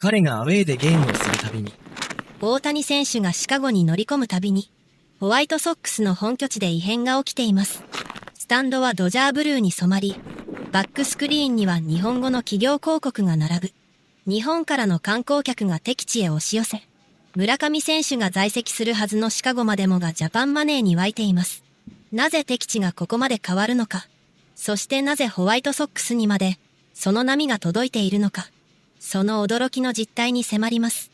彼がアウェーでゲームをするたびに、大谷選手がシカゴに乗り込むたびに、ホワイトソックスの本拠地で異変が起きています。スタンドはドジャーブルーに染まり、バックスクリーンには日本語の企業広告が並ぶ。日本からの観光客が敵地へ押し寄せ、村上選手が在籍するはずのシカゴまでもがジャパンマネーに湧いています。なぜ敵地がここまで変わるのか、そしてなぜホワイトソックスにまでその波が届いているのか、その驚きの実態に迫ります。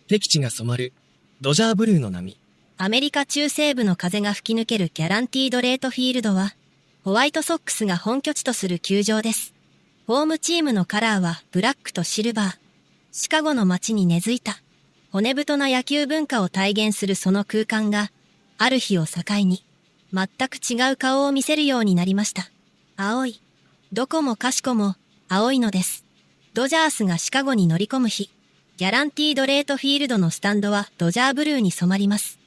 敵地が染まるドジャーブルーの波。アメリカ中西部の風が吹き抜けるギャランティードレートフィールドは、ホワイトソックスが本拠地とする球場です。ホームチームのカラーはブラックとシルバー。シカゴの街に根付いた骨太な野球文化を体現するその空間が、ある日を境に全く違う顔を見せるようになりました。青い。どこもかしこも青いのです。ドジャースがシカゴに乗り込む日、ギャランティードレートフィールドのスタンドはドジャーブルーに染まります。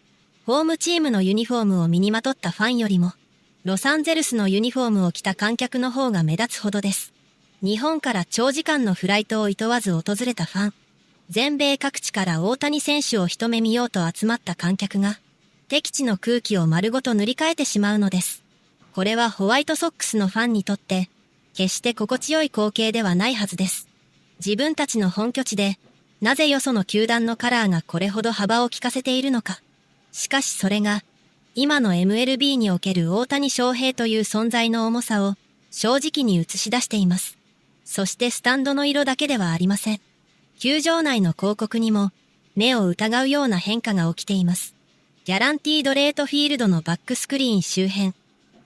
ホームチームのユニフォームを身にまとったファンよりも、ロサンゼルスのユニフォームを着た観客の方が目立つほどです。日本から長時間のフライトを厭わず訪れたファン。全米各地から大谷選手を一目見ようと集まった観客が、敵地の空気を丸ごと塗り替えてしまうのです。これはホワイトソックスのファンにとって、決して心地よい光景ではないはずです。自分たちの本拠地で、なぜよその球団のカラーがこれほど幅を利かせているのか。しかしそれが、今の MLB における大谷翔平という存在の重さを正直に映し出しています。そしてスタンドの色だけではありません。球場内の広告にも目を疑うような変化が起きています。ギャランティードレートフィールドのバックスクリーン周辺、フ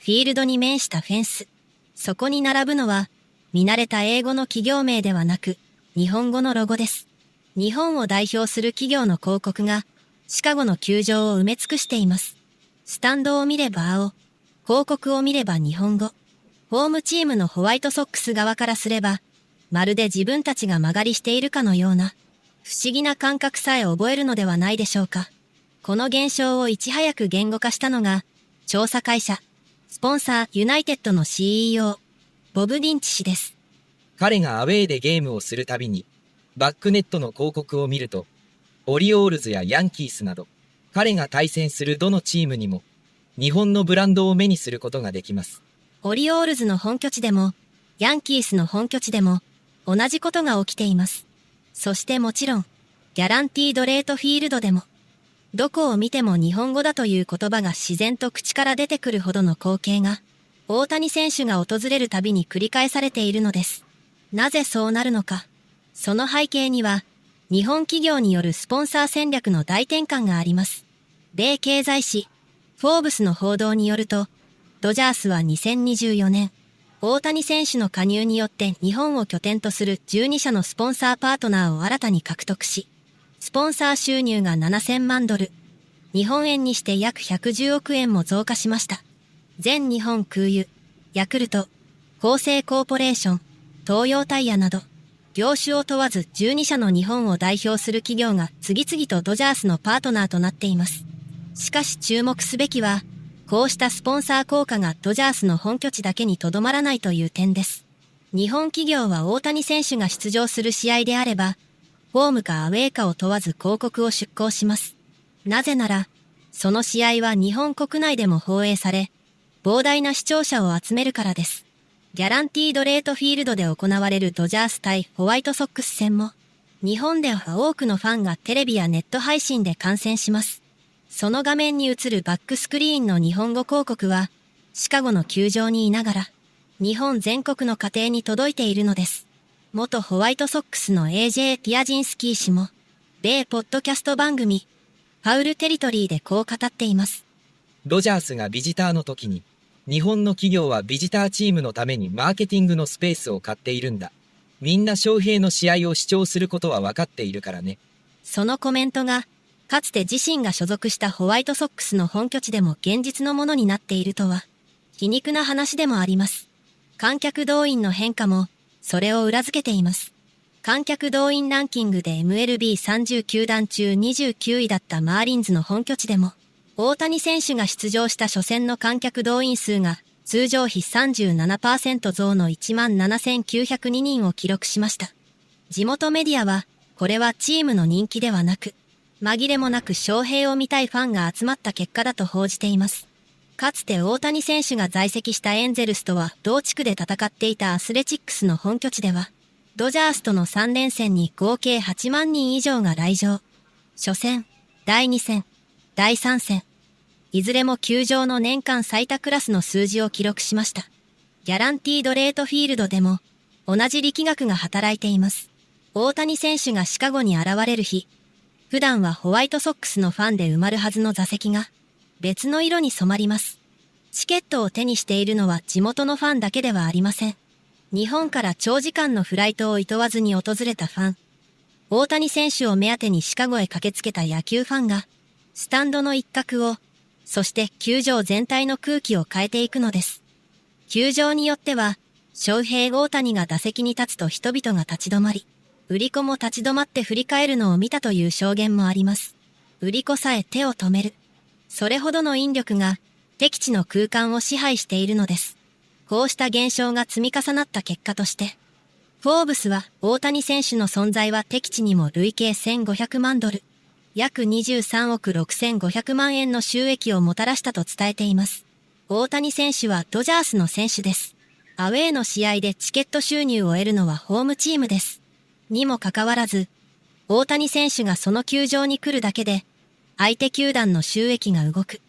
ィールドに面したフェンス。そこに並ぶのは、見慣れた英語の企業名ではなく、日本語のロゴです。日本を代表する企業の広告が、シカゴの球場を埋め尽くしています。スタンドを見れば青、広告を見れば日本語。ホームチームのホワイトソックス側からすれば、まるで自分たちが間借りしているかのような、不思議な感覚さえ覚えるのではないでしょうか。この現象をいち早く言語化したのが、調査会社、スポンサーユナイテッドの CEO、ボブ・ディンチ氏です。彼がアウェーでゲームをするたびに、バックネットの広告を見ると、オリオールズやヤンキースなど、彼が対戦するどのチームにも、日本のブランドを目にすることができます。オリオールズの本拠地でも、ヤンキースの本拠地でも、同じことが起きています。そしてもちろん、ギャランティードレートフィールドでも、どこを見ても日本語だという言葉が自然と口から出てくるほどの光景が、大谷選手が訪れるたびに繰り返されているのです。なぜそうなるのか。その背景には、日本企業によるスポンサー戦略の大転換があります。米経済誌、フォーブスの報道によると、ドジャースは2024年、大谷選手の加入によって日本を拠点とする12社のスポンサーパートナーを新たに獲得し、スポンサー収入が7000万ドル、日本円にして約110億円も増加しました。全日本空輸、ヤクルト、厚生コーポレーション、東洋タイヤなど、業種を問わず12社の日本を代表する企業が次々とドジャースのパートナーとなっています。しかし注目すべきは、こうしたスポンサー効果がドジャースの本拠地だけにとどまらないという点です。日本企業は大谷選手が出場する試合であれば、ホームかアウェーかを問わず広告を出稿します。なぜなら、その試合は日本国内でも放映され、膨大な視聴者を集めるからです。ギャランティードレートフィールドで行われるドジャース対ホワイトソックス戦も、日本では多くのファンがテレビやネット配信で観戦します。その画面に映るバックスクリーンの日本語広告は、シカゴの球場にいながら、日本全国の家庭に届いているのです。元ホワイトソックスの AJ ティアジンスキー氏も、米ポッドキャスト番組、ファウルテリトリーでこう語っています。ドジャースがビジターの時に、日本の企業はビジターチームのためにマーケティングのスペースを買っているんだ。みんな翔平の試合を視聴することは分かっているからね。そのコメントが、かつて自身が所属したホワイトソックスの本拠地でも現実のものになっているとは、皮肉な話でもあります。観客動員の変化も、それを裏付けています。観客動員ランキングで MLB30 球団中29位だったマーリンズの本拠地でも、大谷選手が出場した初戦の観客動員数が通常比 37% 増の 17,902 人を記録しました。地元メディアは、これはチームの人気ではなく、紛れもなく翔平を見たいファンが集まった結果だと報じています。かつて大谷選手が在籍したエンゼルスとは同地区で戦っていたアスレチックスの本拠地では、ドジャースとの3連戦に合計8万人以上が来場。初戦、第2戦、第3戦。いずれも球場の年間最多クラスの数字を記録しました。ギャランティードレートフィールドでも同じ力学が働いています。大谷選手がシカゴに現れる日、普段はホワイトソックスのファンで埋まるはずの座席が別の色に染まります。チケットを手にしているのは地元のファンだけではありません。日本から長時間のフライトを厭わずに訪れたファン。大谷選手を目当てにシカゴへ駆けつけた野球ファンが、スタンドの一角を、そして球場全体の空気を変えていくのです。球場によっては、翔平大谷が打席に立つと人々が立ち止まり、売り子も立ち止まって振り返るのを見たという証言もあります。売り子さえ手を止める。それほどの引力が、敵地の空間を支配しているのです。こうした現象が積み重なった結果として、フォーブスは大谷選手の存在は敵地にも累計1500万ドル、約23億6500万円の収益をもたらしたと伝えています。大谷選手はドジャースの選手です。アウェーの試合でチケット収入を得るのはホームチームです。にもかかわらず、大谷選手がその球場に来るだけで、相手球団の収益が動く。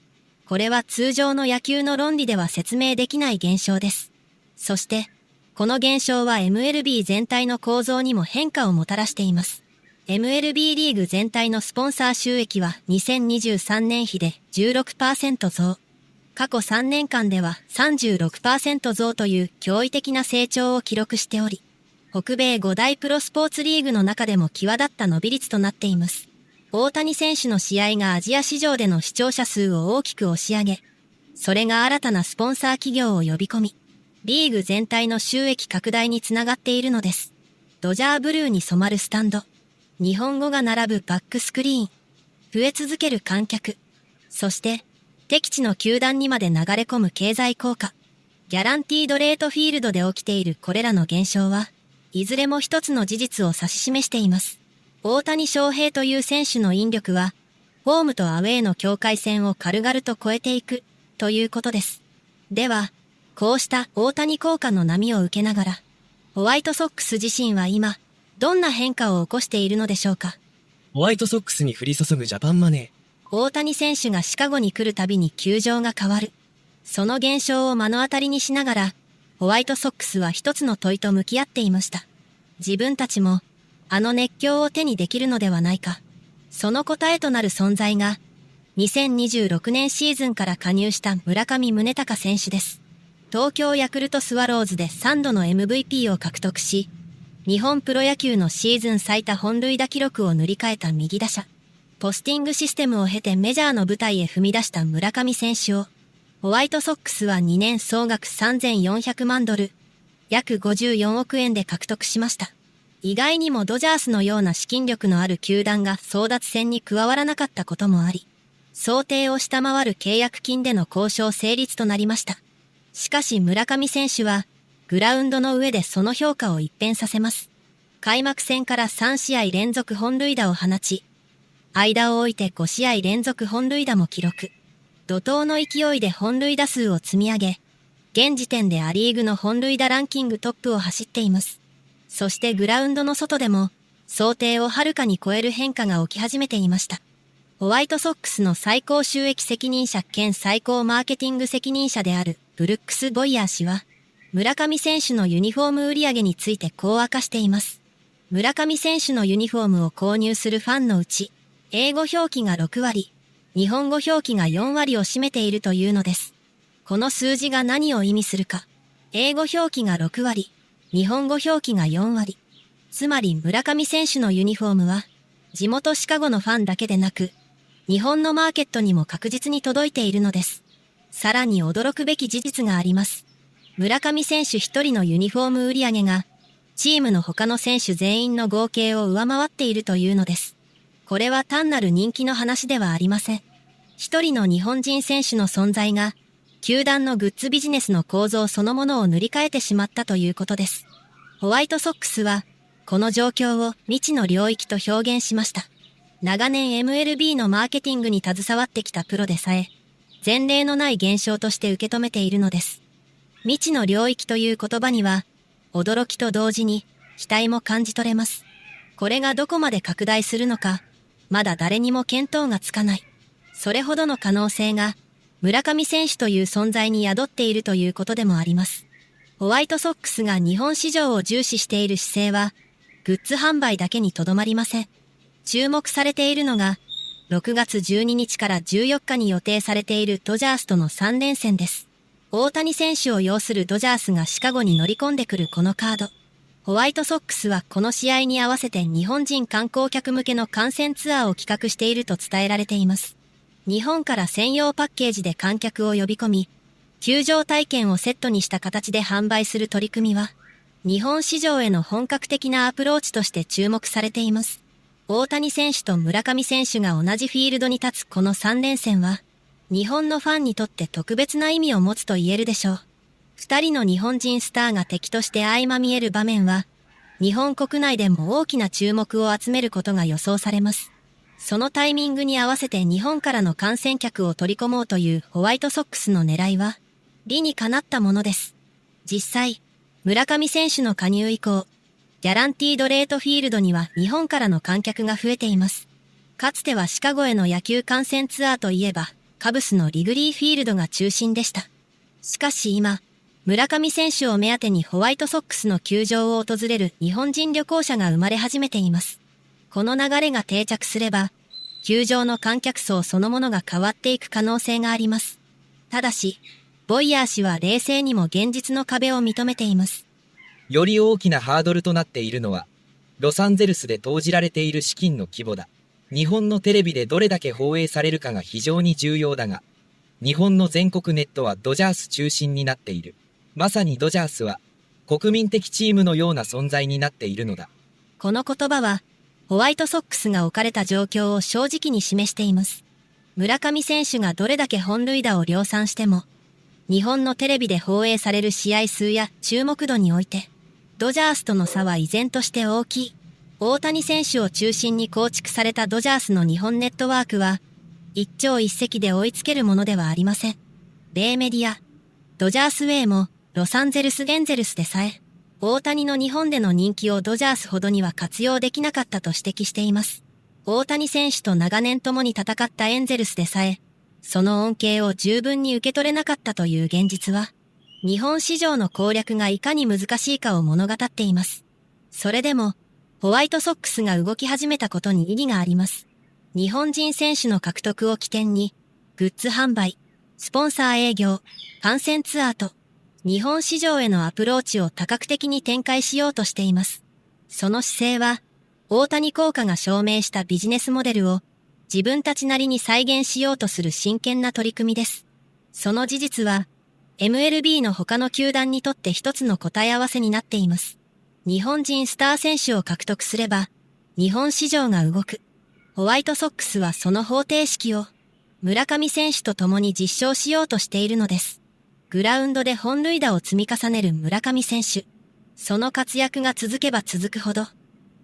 これは通常の野球の論理では説明できない現象です。そして、この現象は MLB 全体の構造にも変化をもたらしています。MLB リーグ全体のスポンサー収益は2023年比で 16% 増。過去3年間では 36% 増という驚異的な成長を記録しており、北米5大プロスポーツリーグの中でも際立った伸び率となっています。大谷選手の試合がアジア市場での視聴者数を大きく押し上げ、それが新たなスポンサー企業を呼び込み、リーグ全体の収益拡大につながっているのです。ドジャーブルーに染まるスタンド、日本語が並ぶバックスクリーン、増え続ける観客、そして敵地の球団にまで流れ込む経済効果、ギャランティードレートフィールドで起きているこれらの現象は、いずれも一つの事実を指し示しています。大谷翔平という選手の引力は、ホームとアウェーの境界線を軽々と越えていく、ということです。では、こうした大谷効果の波を受けながら、ホワイトソックス自身は今、どんな変化を起こしているのでしょうか。ホワイトソックスに降り注ぐジャパンマネー。大谷選手がシカゴに来るたびに球場が変わる。その現象を目の当たりにしながら、ホワイトソックスは一つの問いと向き合っていました。自分たちも、あの熱狂を手にできるのではないか。その答えとなる存在が、2026年シーズンから加入した村上宗隆選手です。東京ヤクルトスワローズで3度の MVP を獲得し、日本プロ野球のシーズン最多本塁打記録を塗り替えた右打者。ポスティングシステムを経てメジャーの舞台へ踏み出した村上選手を、ホワイトソックスは2年総額3400万ドル、約54億円で獲得しました。意外にもドジャースのような資金力のある球団が争奪戦に加わらなかったこともあり、想定を下回る契約金での交渉成立となりました。しかし村上選手は、グラウンドの上でその評価を一変させます。開幕戦から3試合連続本塁打を放ち、間を置いて5試合連続本塁打も記録。怒涛の勢いで本塁打数を積み上げ、現時点でアリーグの本塁打ランキングトップを走っています。そしてグラウンドの外でも、想定をはるかに超える変化が起き始めていました。ホワイトソックスの最高収益責任者兼最高マーケティング責任者であるブルックス・ボイヤー氏は、村上選手のユニフォーム売上についてこう明かしています。村上選手のユニフォームを購入するファンのうち、英語表記が6割、日本語表記が4割を占めているというのです。この数字が何を意味するか。英語表記が6割、日本語表記が4割。つまり村上選手のユニフォームは、地元シカゴのファンだけでなく、日本のマーケットにも確実に届いているのです。さらに驚くべき事実があります。村上選手一人のユニフォーム売上が、チームの他の選手全員の合計を上回っているというのです。これは単なる人気の話ではありません。一人の日本人選手の存在が、球団のグッズビジネスの構造そのものを塗り替えてしまったということです。ホワイトソックスは、この状況を未知の領域と表現しました。長年 MLB のマーケティングに携わってきたプロでさえ、前例のない現象として受け止めているのです。未知の領域という言葉には、驚きと同時に期待も感じ取れます。これがどこまで拡大するのか、まだ誰にも見当がつかない。それほどの可能性が、村上選手という存在に宿っているということでもあります。ホワイトソックスが日本市場を重視している姿勢は、グッズ販売だけにとどまりません。注目されているのが、6月12日から14日に予定されているドジャースとの3連戦です。大谷選手を擁するドジャースがシカゴに乗り込んでくるこのカード。ホワイトソックスはこの試合に合わせて日本人観光客向けの観戦ツアーを企画していると伝えられています。日本から専用パッケージで観客を呼び込み、球場体験をセットにした形で販売する取り組みは、日本市場への本格的なアプローチとして注目されています。大谷選手と村上選手が同じフィールドに立つこの3連戦は、日本のファンにとって特別な意味を持つと言えるでしょう。2人の日本人スターが敵として相まみえる場面は、日本国内でも大きな注目を集めることが予想されます。そのタイミングに合わせて日本からの観戦客を取り込もうというホワイトソックスの狙いは、理にかなったものです。実際、村上選手の加入以降、ギャランティードレートフィールドには日本からの観客が増えています。かつてはシカゴへの野球観戦ツアーといえば、カブスのリグリーフィールドが中心でした。しかし今、村上選手を目当てにホワイトソックスの球場を訪れる日本人旅行者が生まれ始めています。この流れが定着すれば、球場の観客層そのものが変わっていく可能性があります。ただし、ボイヤー氏は冷静にも現実の壁を認めています。より大きなハードルとなっているのは、ロサンゼルスで投じられている資金の規模だ。日本のテレビでどれだけ放映されるかが非常に重要だが、日本の全国ネットはドジャース中心になっている。まさにドジャースは国民的チームのような存在になっているのだ。この言葉は、ホワイトソックスが置かれた状況を正直に示しています。村上選手がどれだけ本塁打を量産しても、日本のテレビで放映される試合数や注目度において、ドジャースとの差は依然として大きい。大谷選手を中心に構築されたドジャースの日本ネットワークは、一朝一夕で追いつけるものではありません。米メディア、ドジャースウェイも、ロサンゼルスエンゼルスでさえ、大谷の日本での人気をドジャースほどには活用できなかったと指摘しています。大谷選手と長年共に戦ったエンゼルスでさえ、その恩恵を十分に受け取れなかったという現実は、日本市場の攻略がいかに難しいかを物語っています。それでも、ホワイトソックスが動き始めたことに意義があります。日本人選手の獲得を起点に、グッズ販売、スポンサー営業、観戦ツアーと、日本市場へのアプローチを多角的に展開しようとしています。その姿勢は、大谷効果が証明したビジネスモデルを自分たちなりに再現しようとする真剣な取り組みです。その事実は、MLB の他の球団にとって一つの答え合わせになっています。日本人スター選手を獲得すれば、日本市場が動く。ホワイトソックスはその方程式を村上選手と共に実証しようとしているのです。グラウンドで本塁打を積み重ねる村上選手。その活躍が続けば続くほど、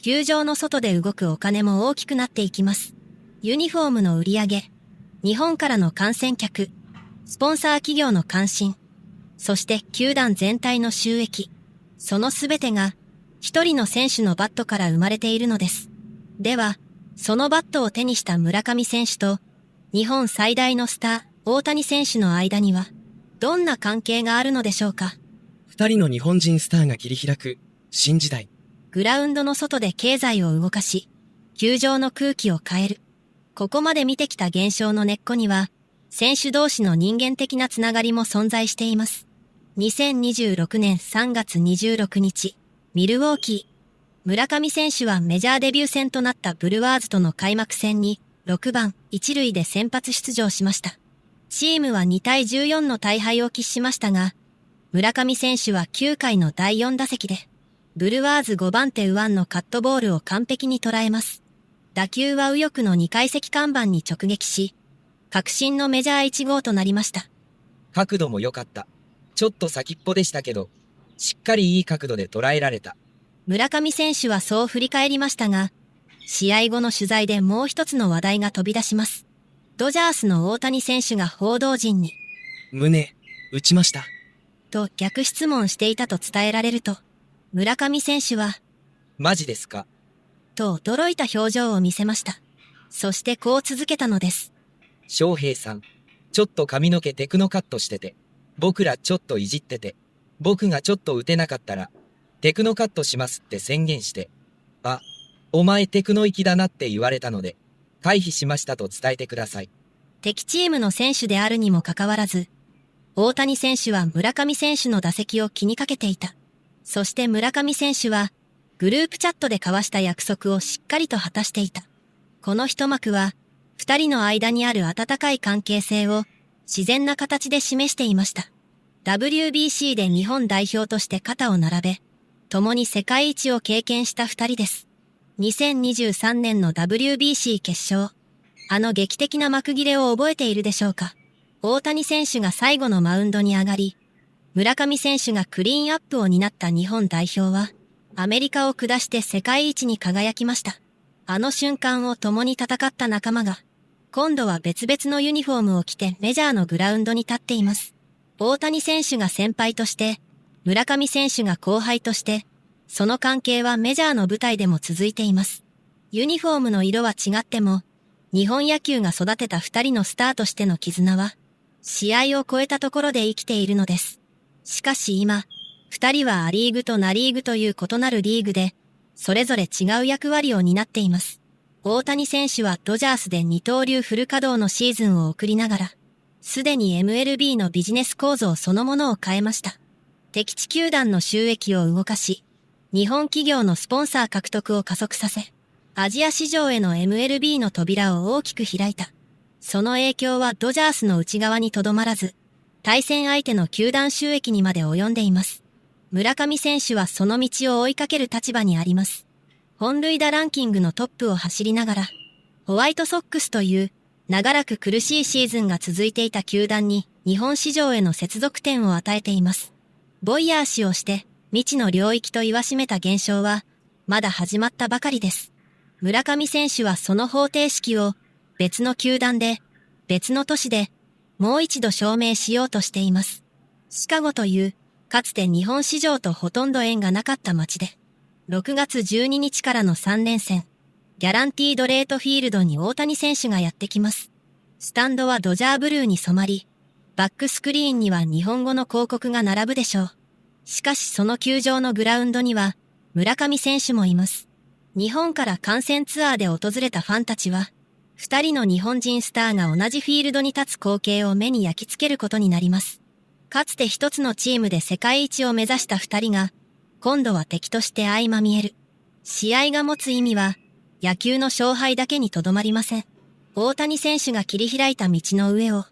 球場の外で動くお金も大きくなっていきます。ユニフォームの売り上げ、日本からの観戦客、スポンサー企業の関心、そして球団全体の収益。そのすべてが、一人の選手のバットから生まれているのです。では、そのバットを手にした村上選手と、日本最大のスター、大谷選手の間には、どんな関係があるのでしょうか。二人の日本人スターが切り開く新時代。グラウンドの外で経済を動かし、球場の空気を変える。ここまで見てきた現象の根っこには、選手同士の人間的なつながりも存在しています。2026年3月26日、ミルウォーキー。村上選手はメジャーデビュー戦となったブルワーズとの開幕戦に6番一塁で先発出場しました。チームは2対14の大敗を喫しましたが、村上選手は9回の第4打席で、ブルワーズ5番手右腕のカットボールを完璧に捉えます。打球は右翼の2階席看板に直撃し、確信のメジャー1号となりました。角度も良かった。ちょっと先っぽでしたけど、しっかりいい角度で捉えられた。村上選手はそう振り返りましたが、試合後の取材でもう一つの話題が飛び出します。ドジャースの大谷選手が報道陣に、胸、打ちました。と逆質問していたと伝えられると、村上選手は、マジですか？と驚いた表情を見せました。そしてこう続けたのです。翔平さん、ちょっと髪の毛テクノカットしてて、僕らちょっといじってて、僕がちょっと打てなかったら、テクノカットしますって宣言して、あ、お前テクノ行きだなって言われたので、回避しましたと伝えてください。敵チームの選手であるにもかかわらず、大谷選手は村上選手の打席を気にかけていた。そして村上選手は、グループチャットで交わした約束をしっかりと果たしていた。この一幕は、二人の間にある温かい関係性を自然な形で示していました。WBC で日本代表として肩を並べ、共に世界一を経験した二人です。2023年の WBC 決勝。あの劇的な幕切れを覚えているでしょうか。大谷選手が最後のマウンドに上がり、村上選手がクリーンアップを担った日本代表は、アメリカを下して世界一に輝きました。あの瞬間を共に戦った仲間が、今度は別々のユニフォームを着てメジャーのグラウンドに立っています。大谷選手が先輩として、村上選手が後輩として、その関係はメジャーの舞台でも続いています。ユニフォームの色は違っても、日本野球が育てた二人のスターとしての絆は、試合を超えたところで生きているのです。しかし今、二人はアリーグとナリーグという異なるリーグで、それぞれ違う役割を担っています。大谷選手はドジャースで二刀流フル稼働のシーズンを送りながら、すでに MLB のビジネス構造そのものを変えました。敵地球団の収益を動かし、日本企業のスポンサー獲得を加速させ、アジア市場への MLB の扉を大きく開いた。その影響はドジャースの内側にとどまらず、対戦相手の球団収益にまで及んでいます。村上選手はその道を追いかける立場にあります。本塁打ランキングのトップを走りながら、ホワイトソックスという長らく苦しいシーズンが続いていた球団に日本市場への接続点を与えています。ボイヤー氏をして未知の領域と言わしめた現象はまだ始まったばかりです。村上選手はその方程式を別の球団で、別の都市でもう一度証明しようとしています。シカゴというかつて日本市場とほとんど縁がなかった街で、6月12日からの3連戦、ギャランティードレートフィールドに大谷選手がやってきます。スタンドはドジャーブルーに染まり、バックスクリーンには日本語の広告が並ぶでしょう。しかしその球場のグラウンドには村上選手もいます。日本から観戦ツアーで訪れたファンたちは、二人の日本人スターが同じフィールドに立つ光景を目に焼き付けることになります。かつて一つのチームで世界一を目指した二人が、今度は敵として相まみえる。試合が持つ意味は、野球の勝敗だけにとどまりません。大谷選手が切り開いた道の上を、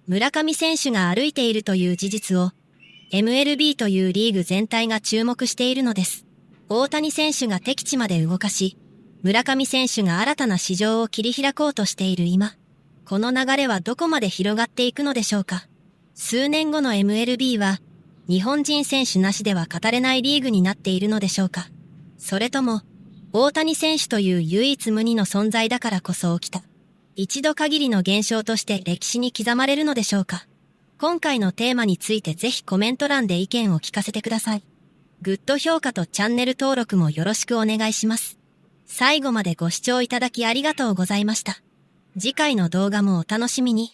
村上選手が歩いているという事実を、MLB というリーグ全体が注目しているのです。大谷選手が敵地まで動かし、村上選手が新たな市場を切り開こうとしている今、この流れはどこまで広がっていくのでしょうか。数年後の MLB は、日本人選手なしでは語れないリーグになっているのでしょうか。それとも、大谷選手という唯一無二の存在だからこそ起きた、一度限りの現象として歴史に刻まれるのでしょうか。今回のテーマについてぜひコメント欄で意見を聞かせてください。グッド評価とチャンネル登録もよろしくお願いします。最後までご視聴いただきありがとうございました。次回の動画もお楽しみに。